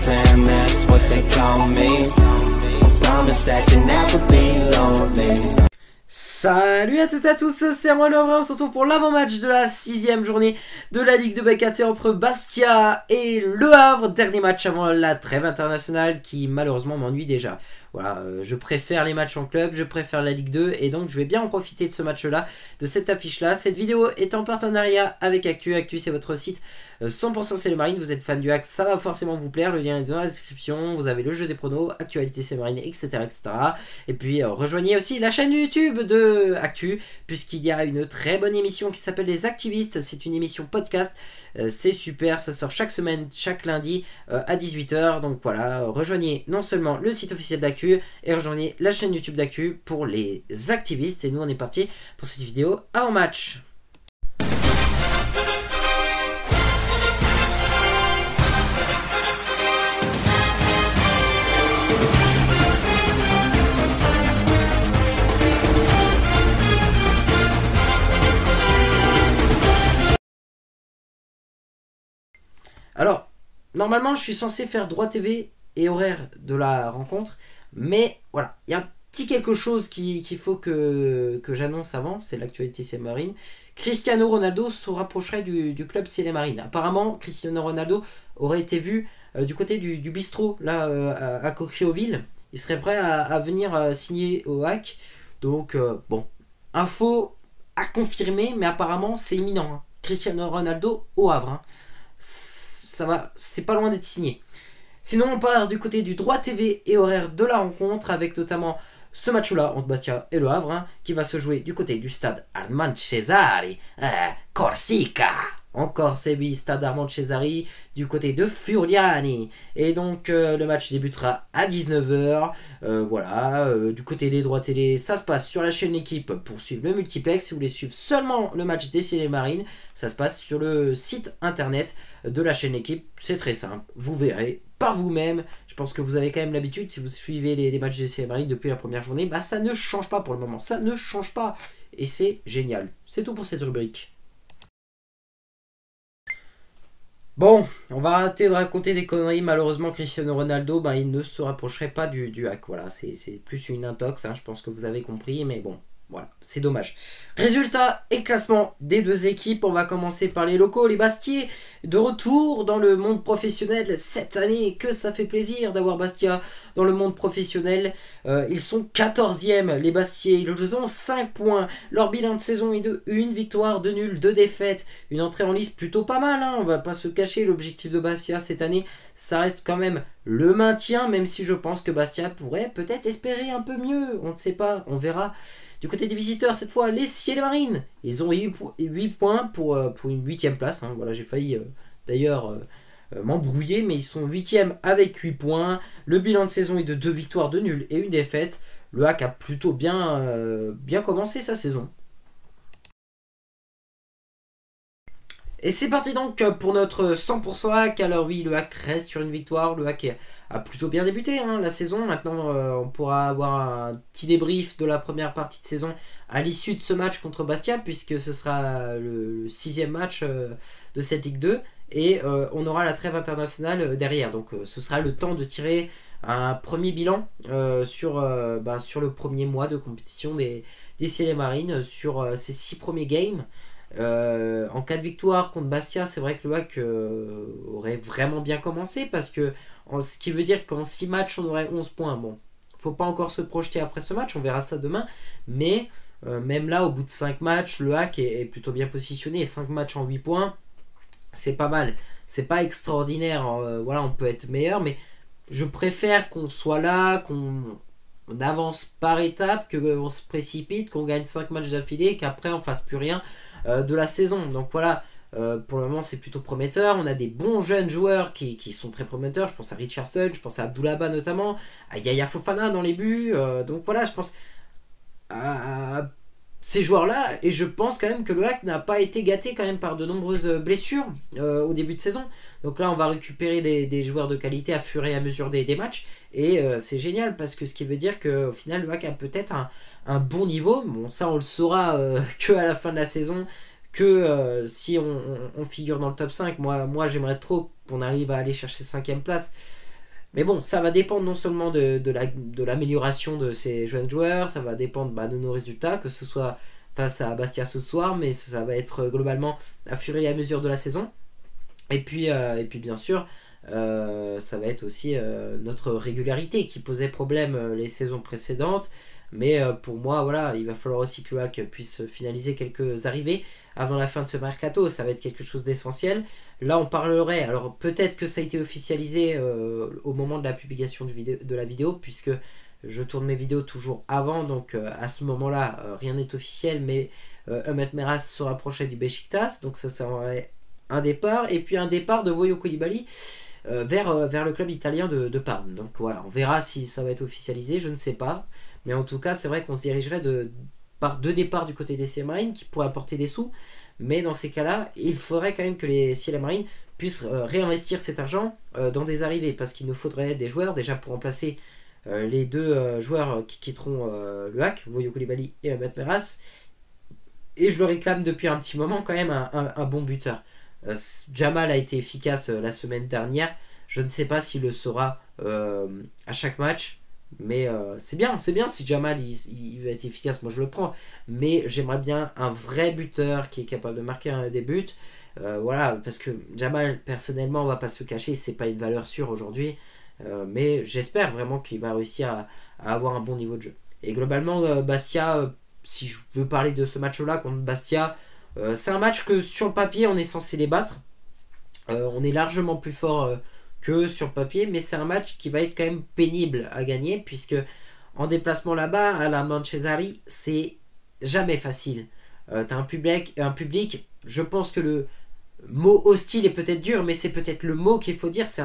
fam, that's what they call me. Promise that you'll never be lonely. Salut à toutes et à tous, c'est Erwan Lovren, on se retrouve pour l'avant-match de la 6ème journée de la Ligue de BKT entre Bastia et Le Havre. Dernier match avant la trêve internationale qui malheureusement m'ennuie déjà. Voilà, je préfère les matchs en club, je préfère la Ligue 2 et donc je vais bien en profiter de ce match-là, de cette affiche-là. Cette vidéo est en partenariat avec Actu. Actu, c'est votre site 100% c'est les Marines. Vous êtes fan du hack, ça va forcément vous plaire. Le lien est dans la description. Vous avez le jeu des pronos, actualité c'est Marines, etc., etc. Et puis rejoignez aussi la chaîne YouTube de Actu, puisqu'il y a une très bonne émission qui s'appelle Les Activistes. C'est une émission podcast. C'est super, ça sort chaque semaine, chaque lundi à 18 h. Donc voilà, rejoignez non seulement le site officiel d'Actu et rejoignez la chaîne YouTube d'Actu pour les activistes. Et nous on est parti pour cette vidéo avant match. Alors, normalement, je suis censé faire droit TV et horaire de la rencontre, mais voilà, il y a un petit quelque chose qu'il faut que j'annonce avant, c'est l'actualité c'est Marine. Cristiano Ronaldo se rapprocherait du club c'est les Marines. Apparemment, Cristiano Ronaldo aurait été vu du côté du bistrot, là, à Coquereauville. Il serait prêt à venir signer au hack. Donc, bon, info à confirmer, mais apparemment, c'est imminent. Hein. Cristiano Ronaldo au Havre. Hein. Ça va, c'est pas loin d'être signé. Sinon, on part du côté du droit TV et horaire de la rencontre avec notamment ce match-là entre Bastia et Le Havre, hein, qui va se jouer du côté du stade Armand Cesari, Corsica. Encore c'est lui, stade Armand Cesari, du côté de Furiani. Et donc le match débutera à 19 h. Voilà, du côté des droits télé, ça se passe sur la chaîne L'équipe pour suivre le multiplex. Si vous voulez suivre seulement le match des les Marines, ça se passe sur le site internet de la chaîne L'équipe. C'est très simple, vous verrez par vous-même. Je pense que vous avez quand même l'habitude, si vous suivez les matchs des les Marines depuis la première journée, bah ça ne change pas pour le moment, ça ne change pas. Et c'est génial. C'est tout pour cette rubrique. Bon, on va arrêter de raconter des conneries. Malheureusement, Cristiano Ronaldo, ben, il ne se rapprocherait pas du hack. Voilà, c'est plus une intox, hein, je pense que vous avez compris, mais bon, voilà, c'est dommage. Résultat et classement des deux équipes. On va commencer par les locaux, les Bastiais, de retour dans le monde professionnel cette année. Que ça fait plaisir d'avoir Bastia dans le monde professionnel. Ils sont 14e, les Bastiais. Ils ont 5 points. Leur bilan de saison est de 1 victoire, 2 nuls, 2 défaites. Une entrée en liste plutôt pas mal, hein, on va pas se cacher. L'objectif de Bastia cette année, ça reste quand même le maintien, même si je pense que Bastia pourrait peut-être espérer un peu mieux. On ne sait pas, on verra. Du côté des visiteurs, cette fois, les Ciel et Marines. Ils ont 8 points pour une 8e place. Hein. Voilà, j'ai failli d'ailleurs m'embrouiller, mais ils sont 8e avec 8 points. Le bilan de saison est de 2 victoires, 2 nuls et 1 défaite. Le hack a plutôt bien commencé sa saison. Et c'est parti donc pour notre 100% hack. Alors oui, le hack reste sur une victoire. Le hack a plutôt bien débuté hein, la saison. Maintenant, on pourra avoir un petit débrief de la première partie de saison à l'issue de ce match contre Bastia, puisque ce sera le 6e match de cette Ligue 2. Et on aura la trêve internationale derrière. Donc ce sera le temps de tirer un premier bilan sur le premier mois de compétition des Ciel et Marines, sur ces 6 premiers games. En cas de victoire contre Bastia, c'est vrai que le hack aurait vraiment bien commencé, parce que ce qui veut dire qu'en 6 matchs on aurait 11 points. Bon, faut pas encore se projeter après ce match, on verra ça demain, mais même là au bout de 5 matchs le hack est plutôt bien positionné, et 5 matchs en 8 points c'est pas mal, c'est pas extraordinaire, voilà, on peut être meilleur, mais je préfère qu'on soit là, qu'on avance par étapes, qu'on se précipite, qu'on gagne 5 matchs d'affilée et qu'après on fasse plus rien de la saison. Donc voilà, pour le moment c'est plutôt prometteur. On a des bons jeunes joueurs qui sont très prometteurs. Je pense à Richardson, je pense à Abdoulaba notamment, à Yaya Fofana dans les buts. Donc voilà, je pense à ces joueurs-là, et je pense quand même que le hack n'a pas été gâté quand même par de nombreuses blessures au début de saison. Donc là on va récupérer des joueurs de qualité à fur et à mesure des matchs, et c'est génial, parce que ce qui veut dire qu'au final le hack a peut-être un bon niveau. Bon, ça on le saura que à la fin de la saison, que si on figure dans le top 5. Moi j'aimerais trop qu'on arrive à aller chercher 5ème place. Mais bon, ça va dépendre non seulement de l'amélioration de ces jeunes joueurs, ça va dépendre de nos résultats, que ce soit face à Bastia ce soir, mais ça va être globalement à fur et à mesure de la saison. Et puis bien sûr, ça va être aussi notre régularité qui posait problème les saisons précédentes. Mais pour moi, voilà, il va falloir aussi que le HAC puisse finaliser quelques arrivées avant la fin de ce mercato. Ça va être quelque chose d'essentiel. Là, on parlerait, alors peut-être que ça a été officialisé au moment de la publication de la vidéo, puisque je tourne mes vidéos toujours avant, donc à ce moment-là, rien n'est officiel, mais Ahmed Meras se rapprochait du Beşiktaş, donc ça serait un départ, et puis un départ de Vojo Coulibaly vers le club italien de Parme. Donc voilà, on verra si ça va être officialisé, je ne sais pas. Mais en tout cas, c'est vrai qu'on se dirigerait par deux départs du côté des CL Marines qui pourraient apporter des sous. Mais dans ces cas-là, il faudrait quand même que les CL Marines puissent réinvestir cet argent dans des arrivées. Parce qu'il nous faudrait des joueurs déjà pour remplacer les deux joueurs qui quitteront le HAC, Vojo Coulibaly et Ahmed Meras. Et je le réclame depuis un petit moment quand même un bon buteur. Jamal a été efficace la semaine dernière. Je ne sais pas s'il le sera à chaque match. Mais c'est bien si Jamal il va être efficace, moi je le prends. Mais j'aimerais bien un vrai buteur qui est capable de marquer des buts. Voilà, parce que Jamal, personnellement, on va pas se cacher, c'est pas une valeur sûre aujourd'hui. Mais j'espère vraiment qu'il va réussir à avoir un bon niveau de jeu. Et globalement, Bastia, si je veux parler de ce match-là contre Bastia, c'est un match que sur le papier on est censé les battre. On est largement plus fort que sur papier, mais c'est un match qui va être quand même pénible à gagner, puisque en déplacement là-bas, à la Manchesari, c'est jamais facile. T'as un public, je pense que le mot hostile est peut-être dur, mais c'est peut-être le mot qu'il faut dire, c'est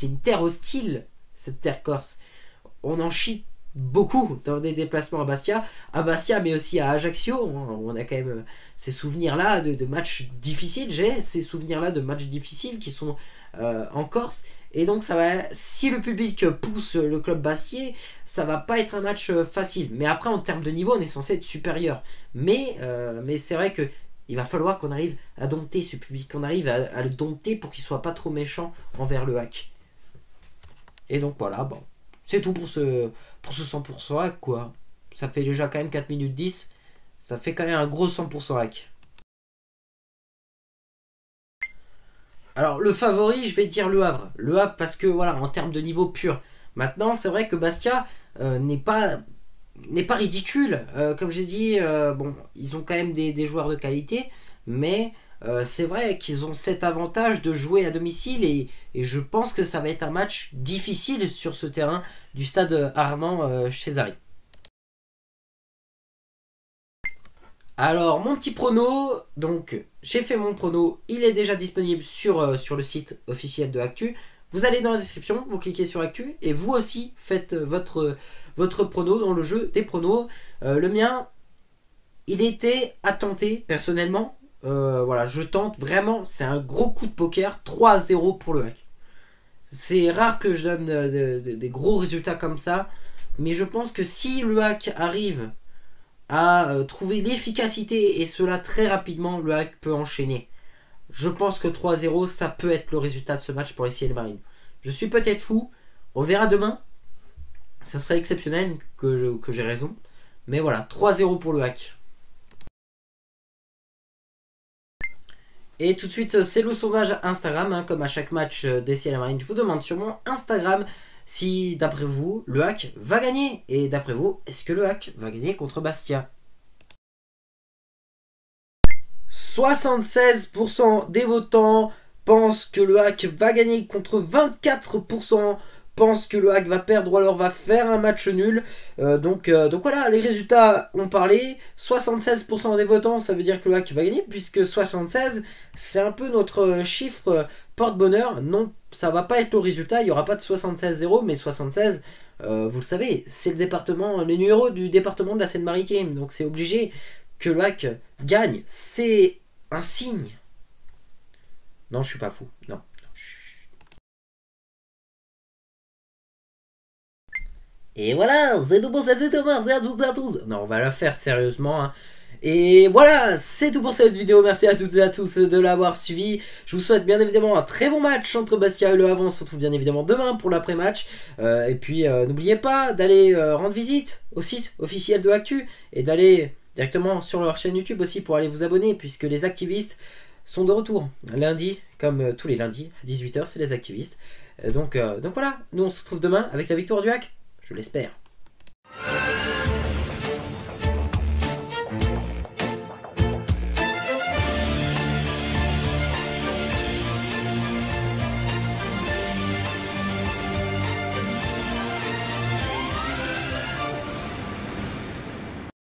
une terre hostile, cette terre corse. On en chie beaucoup dans des déplacements à Bastia, mais aussi à Ajaccio. On a quand même ces souvenirs-là de matchs difficiles. J'ai ces souvenirs-là de matchs difficiles qui sont en Corse. Et donc si le public pousse le club bastiais, ça va pas être un match facile. Mais après, en termes de niveau, on est censé être supérieur. Mais c'est vrai que il va falloir qu'on arrive à dompter ce public, qu'on arrive à le dompter pour qu'il soit pas trop méchant envers le HAC. Et donc voilà, bon, c'est tout pour ce 100% hack, quoi. Ça fait déjà quand même 4 minutes 10. Ça fait quand même un gros 100% hack. Alors le favori, je vais dire Le Havre. Le Havre parce que voilà, en termes de niveau pur. Maintenant, c'est vrai que Bastia n'est pas ridicule. Comme j'ai dit, bon, ils ont quand même des joueurs de qualité. Mais c'est vrai qu'ils ont cet avantage de jouer à domicile. Et je pense que ça va être un match difficile sur ce terrain du stade Armand Cesari. Alors, mon petit prono, donc j'ai fait mon prono, il est déjà disponible sur le site officiel de Actu. Vous allez dans la description, vous cliquez sur Actu et vous aussi faites votre prono dans le jeu des pronos. Le mien, il était à tenter personnellement. Voilà, je tente vraiment, c'est un gros coup de poker, 3-0 pour le HAC. C'est rare que je donne des gros résultats comme ça, mais je pense que si le HAC arrive à trouver l'efficacité et cela très rapidement, le HAC peut enchaîner. Je pense que 3-0, ça peut être le résultat de ce match pour les CL Marines. Je suis peut-être fou, on verra demain. Ça serait exceptionnel que j'ai raison. Mais voilà, 3-0 pour le HAC. Et tout de suite, c'est le sondage Instagram, hein, comme à chaque match des CL Marines. Je vous demande sur mon Instagram si, d'après vous, le HAC va gagner. Et d'après vous, est-ce que le HAC va gagner contre Bastia? 76% des votants pensent que le HAC va gagner contre 24% pensent que le HAC va perdre ou alors va faire un match nul. Donc voilà, les résultats ont parlé. 76% des votants, ça veut dire que le HAC va gagner, puisque 76, c'est un peu notre chiffre porte-bonheur. Non, ça va pas être le résultat, il n'y aura pas de 76-0, mais 76, vous le savez, c'est le numéro du département de la Seine-Maritime. Donc c'est obligé que le HAC gagne. C'est un signe. Non, je suis pas fou. Non. Et voilà, c'est tout pour cette vidéo, merci à toutes et à tous. Non, on va la faire sérieusement, hein. Et voilà, c'est tout pour cette vidéo. Merci à toutes et à tous de l'avoir suivi. Je vous souhaite bien évidemment un très bon match entre Bastia et Le Havre. On se retrouve bien évidemment demain pour l'après-match. Et puis n'oubliez pas d'aller rendre visite au site officiel de Actu et d'aller directement sur leur chaîne YouTube aussi pour aller vous abonner, puisque les activistes sont de retour lundi, comme tous les lundis à 18 h, c'est les activistes. Donc voilà, nous on se retrouve demain avec la victoire du Hack, je l'espère.